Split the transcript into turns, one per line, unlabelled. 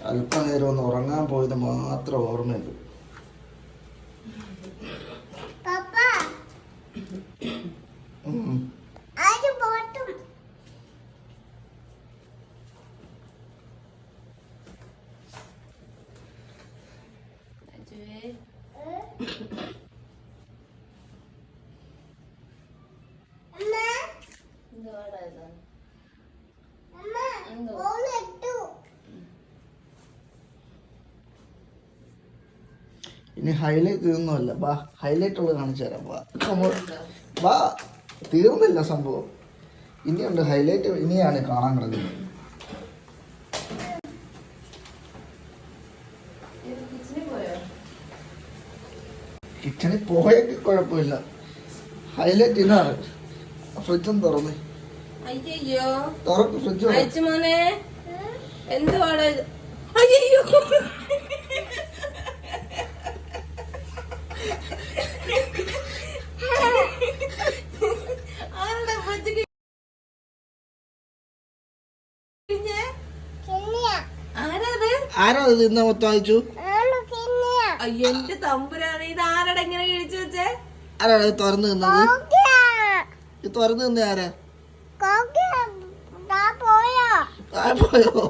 അല്പനേരം ഒന്ന് ഉറങ്ങാൻ പോയത് മാത്രം ഓർമ്മയുണ്ട്. ഇനി ഹൈലൈറ്റ് ഇതൊന്നുമല്ല. ബാ, ഹൈലൈറ്റ് ഉള്ളത് കാണിച്ചു തരാം. ബാ, തീർന്നില്ല സംഭവം, ഇനിയുണ്ട് ഹൈലൈറ്റ്. ഇനിയാണ് കാണാൻ കിടക്കുന്നത്. കിച്ചണിൽ പോയെങ്കിൽ കുഴപ്പമില്ല. ഹൈലൈറ്റ് ഇതാണ്. ഫ്രിഡ്ജും തുറന്ന് തുറക്ക്. ഫ്രിഡ്ജ്
എന്തുവാണ്? അയ്യോ,
ആരാ ഇത് ഇന്ന് മൊത്തം അയച്ചു?
എന്റെ തമ്പുരാണ്, ഇത് ആരടെ ഇങ്ങനെ കഴിച്ചു വെച്ചേ?
ആരാ തുറന്നു നിന്നത്? ഇത് തുറന്നു നിന്നേ ആരാ? പോയോ?